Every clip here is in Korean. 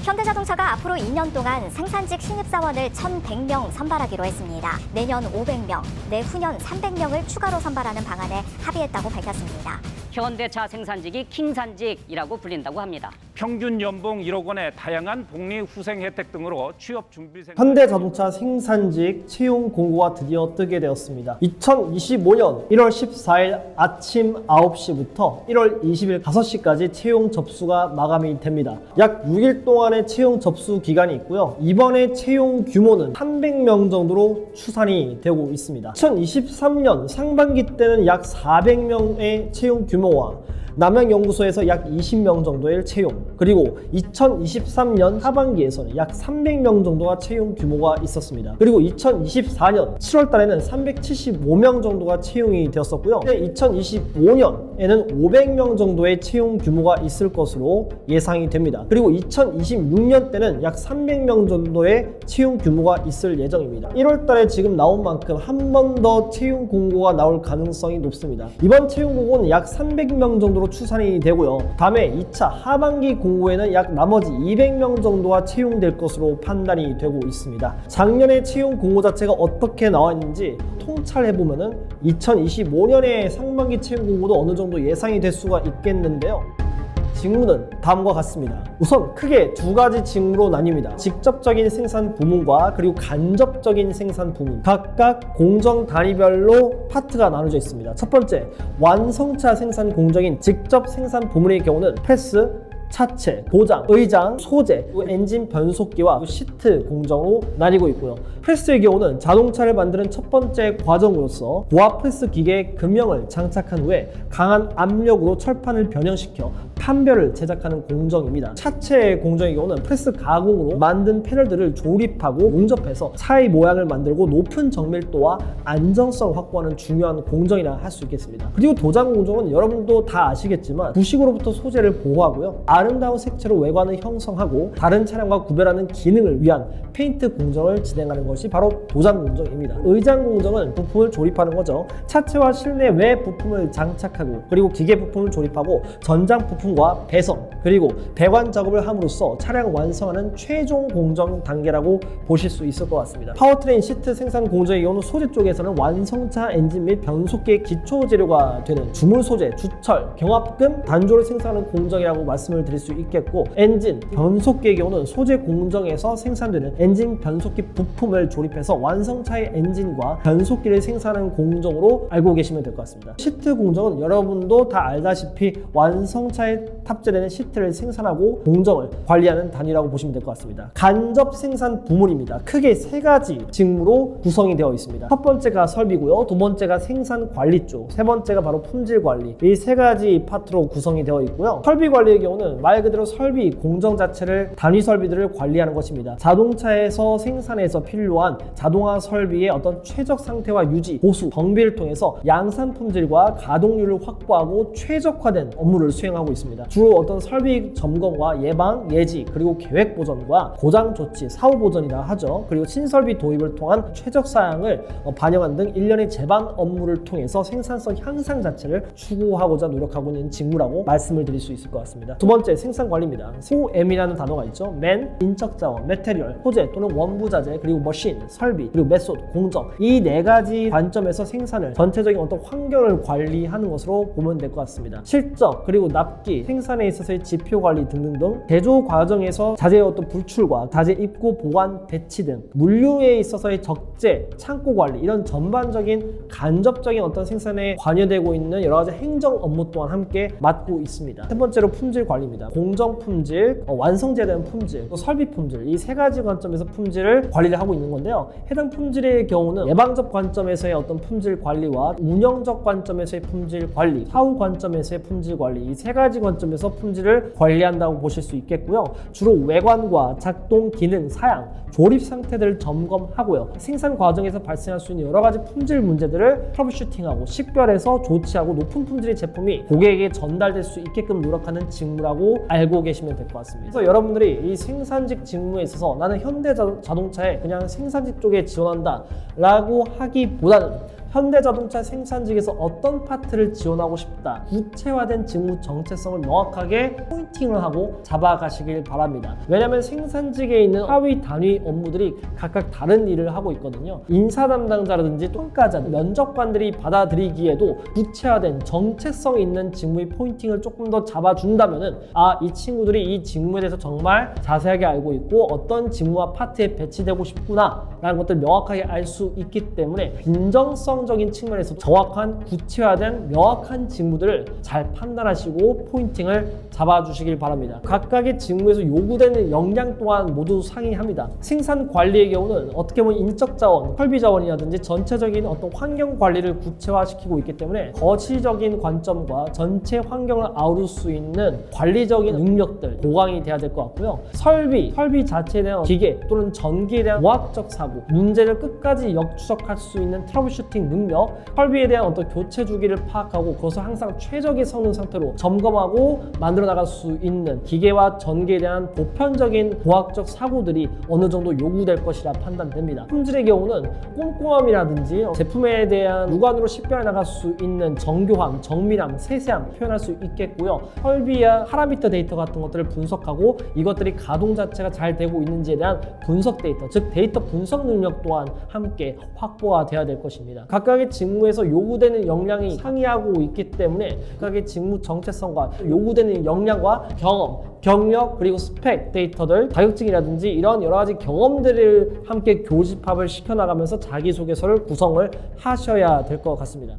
현대자동차가 앞으로 2년 동안 생산직 신입사원을 1,100명 선발하기로 했습니다. 내년 500명, 내후년 300명을 추가로 선발하는 방안에 합의했다고 밝혔습니다. 현대차 생산직이 킹산직이라고 불린다고 합니다. 평균 연봉 1억 원의 다양한 복리 후생 혜택 등으로 취업 준비생 현대자동차 생산직 채용 공고가 드디어 뜨게 되었습니다. 2025년 1월 14일 아침 9시부터 1월 20일 5시까지 채용 접수가 마감이 됩니다. 약 6일 동안의 채용 접수 기간이 있고요. 이번에 채용 규모는 300명 정도로 추산이 되고 있습니다. 2023년 상반기 때는 약 400명의 채용 규모와 남양연구소에서 약 20명 정도의 채용, 그리고 2023년 하반기에서는 약 300명 정도가 채용 규모가 있었습니다. 그리고 2024년 7월 달에는 375명 정도가 채용이 되었었고요. 2025년에는 500명 정도의 채용 규모가 있을 것으로 예상이 됩니다. 그리고 2026년 때는 약 300명 정도의 채용 규모가 있을 예정입니다. 1월 달에 지금 나온 만큼 한 번 더 채용 공고가 나올 가능성이 높습니다. 이번 채용 공고는 약 300명 정도로 추산이 되고요. 다음에 2차 하반기 공고에는 약 나머지 200명 정도가 채용될 것으로 판단이 되고 있습니다. 작년에 채용 공고 자체가 어떻게 나와 있는지 통찰해보면은 2025년에 상반기 채용 공고도 어느 정도 예상이 될 수가 있겠는데요. 직무는 다음과 같습니다. 우선 크게 두 가지 직무로 나뉩니다. 직접적인 생산 부문과 그리고 간접적인 생산 부문, 각각 공정 단위별로 파트가 나눠져 있습니다. 첫 번째, 완성차 생산 공정인 직접 생산 부문의 경우는 패스, 차체, 도장, 의장, 소재, 엔진 변속기와 시트 공정으로 나뉘고 있고요. 프레스의 경우는 자동차를 만드는 첫 번째 과정으로서 고압 프레스 기계에 금형을 장착한 후에 강한 압력으로 철판을 변형시켜 판별을 제작하는 공정입니다. 차체 공정의 경우는 프레스 가공으로 만든 패널들을 조립하고 용접해서 차의 모양을 만들고 높은 정밀도와 안정성 확보하는 중요한 공정이라 할 수 있겠습니다. 그리고 도장 공정은 여러분도 다 아시겠지만 부식으로부터 소재를 보호하고요. 아름다운 색채로 외관을 형성하고 다른 차량과 구별하는 기능을 위한 페인트 공정을 진행하는 것이 바로 도장 공정입니다. 의장 공정은 부품을 조립하는 거죠. 차체와 실내 외 부품을 장착하고 그리고 기계 부품을 조립하고 전장 부품과 배선 그리고 배관 작업을 함으로써 차량을 완성하는 최종 공정 단계라고 보실 수 있을 것 같습니다. 파워트레인 시트 생산 공정의 경우 소재 쪽에서는 완성차 엔진 및 변속기의 기초 재료가 되는 주물 소재, 주철, 경합금, 단조를 생산하는 공정이라고 말씀을 드릴 수 있겠고, 엔진, 변속기의 경우는 소재 공정에서 생산되는 엔진 변속기 부품을 조립해서 완성차의 엔진과 변속기를 생산하는 공정으로 알고 계시면 될 것 같습니다. 시트 공정은 여러분도 다 알다시피 완성차에 탑재되는 시트를 생산하고 공정을 관리하는 단위라고 보시면 될 것 같습니다. 간접 생산 부문입니다. 크게 세 가지 직무로 구성이 되어 있습니다. 첫 번째가 설비고요. 두 번째가 생산 관리 쪽, 세 번째가 바로 품질 관리. 이 세 가지 파트로 구성이 되어 있고요. 설비 관리의 경우는 말 그대로 설비 공정 자체를 단위 설비들을 관리하는 것입니다. 자동차에서 생산해서 필요한 자동화 설비의 어떤 최적 상태와 유지, 보수, 정비를 통해서 양산 품질과 가동률을 확보하고 최적화된 업무를 수행하고 있습니다. 주로 어떤 설비 점검과 예방, 예지, 그리고 계획 보전과 고장 조치, 사후 보전이라 하죠. 그리고 신설비 도입을 통한 최적 사양을 반영한 등 일련의 제반 업무를 통해서 생산성 향상 자체를 추구하고자 노력하고 있는 직무라고 말씀을 드릴 수 있을 것 같습니다. 두 번째, 생산 관리입니다. OM이라는 단어가 있죠. 맨, 인적 자원, 매테리얼, 소재 또는 원부 자재, 그리고 머신, 설비, 그리고 메소드, 공정, 이 네 가지 관점에서 생산을 전체적인 어떤 환경을 관리하는 것으로 보면 될 것 같습니다. 실적, 그리고 납기, 생산에 있어서의 지표 관리 등등등, 제조 과정에서 자재의 어떤 불출과 자재 입고 보관, 배치 등 물류에 있어서의 적재, 창고 관리, 이런 전반적인 간접적인 어떤 생산에 관여되고 있는 여러 가지 행정 업무 또한 함께 맡고 있습니다. 세 번째로 품질 관리입니다. 공정 품질, 완성제에 대한 품질, 또 설비 품질, 이 세 가지 관점에서 품질을 관리를 하고 있는 건데요. 해당 품질의 경우는 예방적 관점에서의 어떤 품질 관리와 운영적 관점에서의 품질 관리, 사후 관점에서의 품질 관리, 이 세 가지 관점에서 품질을 관리한다고 보실 수 있겠고요. 주로 외관과 작동 기능, 사양, 조립 상태들을 점검하고요. 생산 과정에서 발생할 수 있는 여러 가지 품질 문제들을 트러블슈팅하고 식별해서 조치하고 높은 품질의 제품이 고객에게 전달될 수 있게끔 노력하는 직무라고 알고 계시면 될 것 같습니다. 그래서 여러분들이 이 생산직 직무에 있어서 나는 현대자동차에 그냥 생산직 쪽에 지원한다 라고 하기보다는 현대자동차 생산직에서 어떤 파트를 지원하고 싶다, 구체화된 직무 정체성을 명확하게 포인팅을 하고 잡아가시길 바랍니다. 왜냐하면 생산직에 있는 하위 단위 업무들이 각각 다른 일을 하고 있거든요. 인사 담당자라든지 평가자들, 면접관들이 받아들이기에도 구체화된 정체성 있는 직무의 포인팅을 조금 더 잡아준다면은 이 친구들이 이 직무에 대해서 정말 자세하게 알고 있고 어떤 직무와 파트에 배치되고 싶구나 라는 것들을 명확하게 알 수 있기 때문에 빈정성적인 측면에서 정확한 구체화된 명확한 직무들을 잘 판단하시고 포인팅을 잡아주시길 바랍니다. 각각의 직무에서 요구되는 역량 또한 모두 상이합니다. 생산 관리의 경우는 어떻게 보면 인적 자원, 설비 자원이라든지 전체적인 어떤 환경 관리를 구체화시키고 있기 때문에 거시적인 관점과 전체 환경을 아우를 수 있는 관리적인 능력들 보강이 돼야 될 것 같고요. 설비 자체에 대한 기계 또는 전기에 대한 과학적 사고, 문제를 끝까지 역추적할 수 있는 트러블 슈팅 능력, 설비에 대한 어떤 교체 주기를 파악하고 그것을 항상 최적의 성능 상태로 점검하고 만들어 나갈 수 있는 기계와 전기에 대한 보편적인 과학적 사고들이 어느 정도 요구될 것이라 판단됩니다. 품질의 경우는 꼼꼼함이라든지 제품에 대한 육안으로 식별해 나갈 수 있는 정교함, 정밀함, 세세함 표현할 수 있겠고요. 설비와 파라미터 데이터 같은 것들을 분석하고 이것들이 가동 자체가 잘 되고 있는지에 대한 분석 데이터, 즉 데이터 분석 능력 또한 함께 확보가 되어야 될 것입니다. 각각의 직무에서 요구되는 역량이 상이하고 있기 때문에 각각의 직무 정체성과 요구되는 역량과 경험, 경력 그리고 스펙 데이터들, 자격증이라든지 이런 여러 가지 경험들을 함께 교집합을 시켜나가면서 자기소개서를 구성을 하셔야 될 것 같습니다.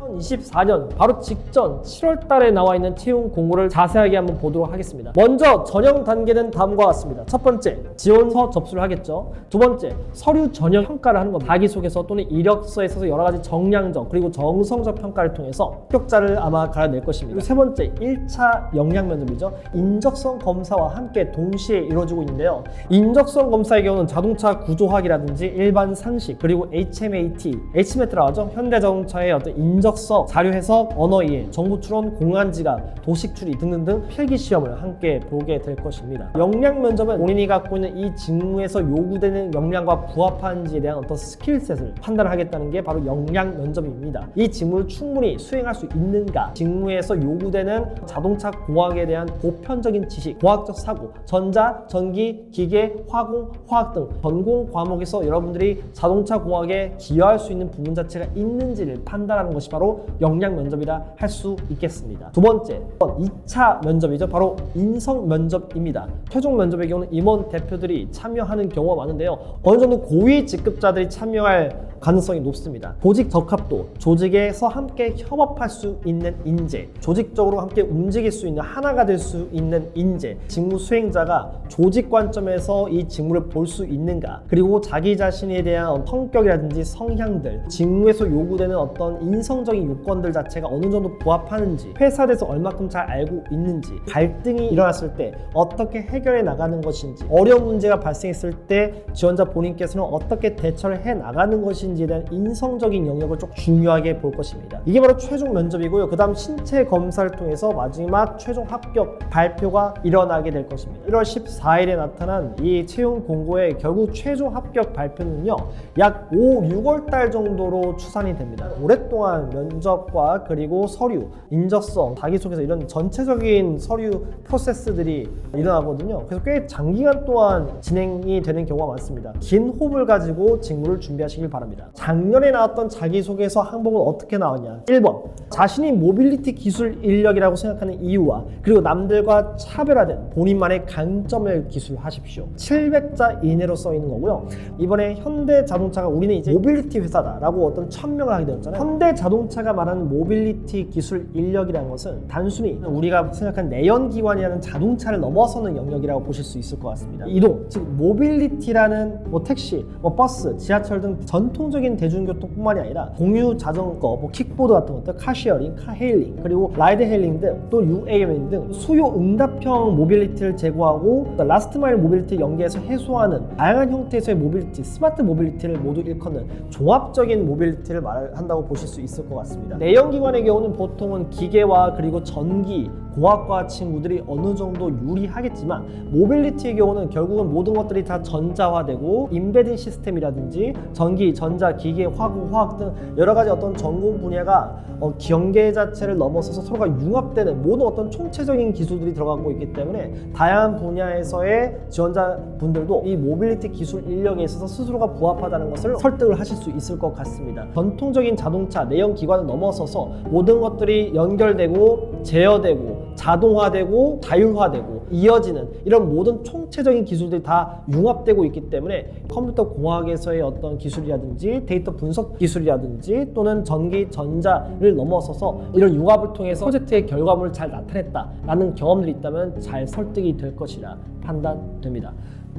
2024년 바로 직전 7월 달에 나와 있는 채용 공고를 자세하게 한번 보도록 하겠습니다. 먼저 전형 단계는 다음과 같습니다. 첫 번째, 지원서 접수를 하겠죠. 두 번째, 서류 전형 평가를 하는 겁니다. 자기소개서 또는 이력서에 있어서 여러 가지 정량적 그리고 정성적 평가를 통해서 합격자를 아마 갈아낼 것입니다. 그리고 세 번째, 1차 역량 면접이죠. 인적성 검사와 함께 동시에 이루어지고 있는데요. 인적성 검사의 경우는 자동차 구조학이라든지 일반 상식 그리고 HMAT라고 하죠. 현대자동차의 어떤 인적 자료 해석, 언어 이해, 정보 추론, 공안 지각, 도식 추리 등등등 필기 시험을 함께 보게 될 것입니다. 역량 면접은 본인이 갖고 있는 이 직무에서 요구되는 역량과 부합하는지에 대한 어떤 스킬셋을 판단하겠다는 게 바로 역량 면접입니다. 이 직무를 충분히 수행할 수 있는가, 직무에서 요구되는 자동차 공학에 대한 보편적인 지식, 과학적 사고, 전자, 전기, 기계, 화공, 화학 등 전공 과목에서 여러분들이 자동차 공학에 기여할 수 있는 부분 자체가 있는지를 판단하는 것이 바로 역량 면접이라 할 수 있겠습니다. 두 번째, 2차 면접이죠. 바로 인성 면접입니다. 최종 면접의 경우는 임원 대표들이 참여하는 경우가 많은데요. 어느 정도 고위 직급자들이 참여할 가능성이 높습니다. 조직 적합도, 조직에서 함께 협업할 수 있는 인재, 조직적으로 함께 움직일 수 있는 하나가 될 수 있는 인재, 직무 수행자가 조직 관점에서 이 직무를 볼 수 있는가, 그리고 자기 자신에 대한 성격이라든지 성향들, 직무에서 요구되는 어떤 인성적인 요건들 자체가 어느 정도 부합하는지, 회사에 대해서 얼마큼 잘 알고 있는지, 갈등이 일어났을 때 어떻게 해결해 나가는 것인지, 어려운 문제가 발생했을 때 지원자 본인께서는 어떻게 대처를 해 나가는 것인지에 대한 인성적인 영역을 좀 중요하게 볼 것입니다. 이게 바로 최종 면접이고요. 그 다음 신체 검사를 통해서 마지막 최종 합격 발표가 일어나게 될 것입니다. 1월 14일에 나타난 이 채용 공고의 결국 최종 합격 발표는요, 약 6월 달 정도로 추산이 됩니다. 오랫동안 면접과 그리고 서류, 인적성, 자기소개서 이런 전체적인 서류 프로세스들이 일어나거든요. 그래서 꽤 장기간 동안 진행이 되는 경우가 많습니다. 긴 호흡을 가지고 직무를 준비하시길 바랍니다. 작년에 나왔던 자기소개서 항목은 어떻게 나왔냐? 1번, 자신이 모빌리티 기술 인력이라고 생각하는 이유와 그리고 남들과 차별화된 본인만의 강점을 기술하십시오. 700자 이내로 써 있는 거고요. 이번에 현대자동차가 우리는 이제 모빌리티 회사다라고 어떤 천명을 하게 되었잖아요. 현대자동차가 말하는 모빌리티 기술 인력이라는 것은 단순히 우리가 생각한 내연기관이라는 자동차를 넘어서는 영역이라고 보실 수 있을 것 같습니다. 이동, 즉 모빌리티라는 택시, 버스, 지하철 등 전통적인 대중교통뿐만이 아니라 공유 자전거, 킥보드 같은 것들, 카쉐어링, 카헤일링, 그리고 라이드 헤일링 등 또 UAM 등 수요 응답형 모빌리티를 제공하고 라스트 마일 모빌리티 연계해서 해소하는 다양한 형태에서의 모빌리티, 스마트 모빌리티를 모두 일컫는 종합적인 모빌리티를 말한다고 보실 수 있을 것 것 같습니다. 내연기관의 경우는 보통은 기계와 그리고 전기, 공학과 친구들이 어느 정도 유리하겠지만 모빌리티의 경우는 결국은 모든 것들이 다 전자화되고 임베딩 시스템이라든지 전기, 전자, 기계, 화공, 화학 등 여러 가지 어떤 전공 분야가 경계 자체를 넘어서서 서로가 융합되는 모든 어떤 총체적인 기술들이 들어가고 있기 때문에 다양한 분야에서의 지원자분들도 이 모빌리티 기술 인력에 있어서 스스로가 부합하다는 것을 설득을 하실 수 있을 것 같습니다. 전통적인 자동차, 내연 기관을 넘어서서 모든 것들이 연결되고 제어되고 자동화되고 자율화되고 이어지는 이런 모든 총체적인 기술들이 다 융합되고 있기 때문에 컴퓨터 공학에서의 어떤 기술이라든지 데이터 분석 기술이라든지 또는 전기, 전자를 넘어서서 이런 융합을 통해서 프로젝트의 결과물을 잘 나타냈다라는 경험들이 있다면 잘 설득이 될 것이라 판단됩니다.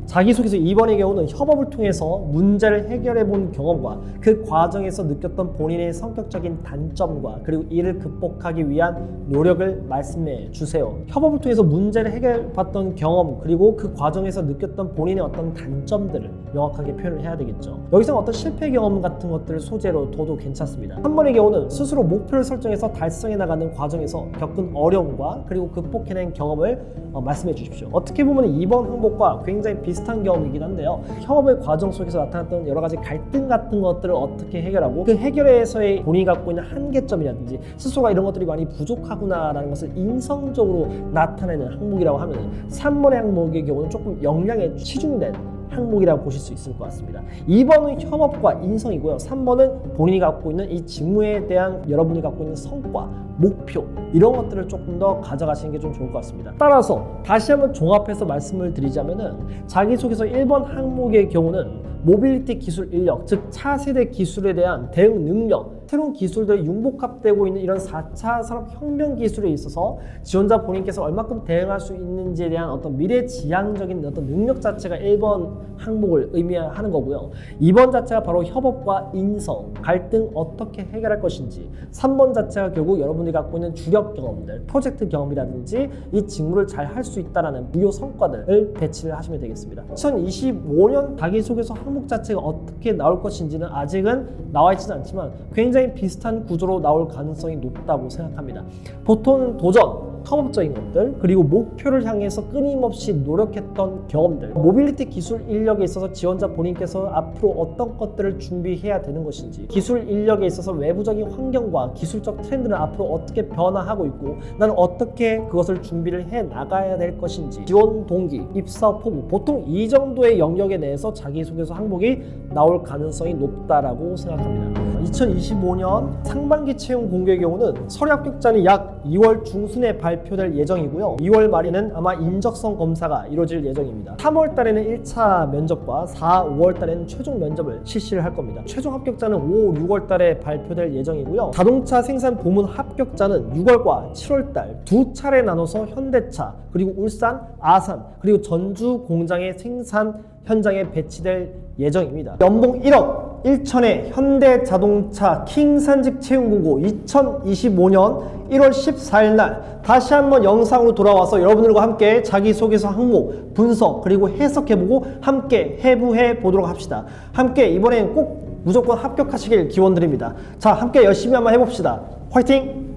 자기소개서 2번의 경우는 협업을 통해서 문제를 해결해 본 경험과 그 과정에서 느꼈던 본인의 성격적인 단점과 그리고 이를 극복하기 위한 노력을 말씀해 주세요. 협업을 통해서 문제를 해결해 봤던 경험 그리고 그 과정에서 느꼈던 본인의 어떤 단점들을 명확하게 표현을 해야 되겠죠. 여기서 어떤 실패 경험 같은 것들을 소재로 둬도 괜찮습니다. 3번의 경우는 스스로 목표를 설정해서 달성해 나가는 과정에서 겪은 어려움과 그리고 극복해낸 경험을 말씀해 주십시오. 어떻게 보면 2번 항목과 굉장히 비슷한 경험이긴 한데요. 협업의 과정 속에서 나타났던 여러 가지 갈등 같은 것들을 어떻게 해결하고 그 해결에서의 본인이 갖고 있는 한계점이라든지 스스로가 이런 것들이 많이 부족하구나라는 것을 인성적으로 나타내는 항목이라고 하면 3번의 항목의 경우는 조금 역량에 치중된 항목이라고 보실 수 있을 것 같습니다. 2번은 협업과 인성이고요. 3번은 본인이 갖고 있는 이 직무에 대한 여러분이 갖고 있는 성과, 목표 이런 것들을 조금 더 가져가시는 게 좀 좋을 것 같습니다. 따라서 다시 한번 종합해서 말씀을 드리자면은 자기소개서 1번 항목의 경우는 모빌리티 기술 인력, 즉 차세대 기술에 대한 대응 능력, 새로운 기술들이 융복합되고 있는 이런 4차 산업혁명 기술에 있어서 지원자 본인께서 얼마큼 대응할 수 있는지에 대한 어떤 미래지향적인 어떤 능력 자체가 1번 항목을 의미하는 거고요. 2번 자체가 바로 협업과 인성, 갈등 어떻게 해결할 것인지, 3번 자체가 결국 여러분들이 갖고 있는 주력 경험들, 프로젝트 경험이라든지 이 직무를 잘 할 수 있다는 무효 성과들을 배치를 하시면 되겠습니다. 2025년 자기소개서 항목 자체가 어떻게 나올 것인지는 아직은 나와 있지는 않지만 굉장히 비슷한 구조로 나올 가능성이 높다고 생각합니다. 보통은 도전, 협업적인 것들, 그리고 목표를 향해서 끊임없이 노력했던 경험들, 모빌리티 기술 인력에 있어서 지원자 본인께서 앞으로 어떤 것들을 준비해야 되는 것인지, 기술 인력에 있어서 외부적인 환경과 기술적 트렌드는 앞으로 어떻게 변화하고 있고 나는 어떻게 그것을 준비를 해 나가야 될 것인지, 지원 동기, 입사 포부, 보통 이 정도의 영역에 대해서 자기소개서 항목이 나올 가능성이 높다라고 생각합니다. 2025년 상반기 채용 공고의 경우는 서류 합격자는 약 2월 중순에 발표될 예정이고요. 2월 말에는 아마 인적성 검사가 이루어질 예정입니다. 3월 달에는 1차 면접과 4, 5월 달에는 최종 면접을 실시를 할 겁니다. 최종 합격자는 5, 6월 달에 발표될 예정이고요. 자동차 생산 부문 합격자는 6월과 7월 달 두 차례 나눠서 현대차, 그리고 울산, 아산, 그리고 전주 공장의 생산 현장에 배치될 예정입니다. 연봉 1억 1천의 현대자동차 킹산직 채용 공고 2025년 1월 14일 날 다시 한번 영상으로 돌아와서 여러분들과 함께 자기소개서 항목 분석 그리고 해석해보고 함께 해부해 보도록 합시다. 함께 이번엔 꼭 무조건 합격하시길 기원드립니다. 자, 함께 열심히 한번 해봅시다. 화이팅!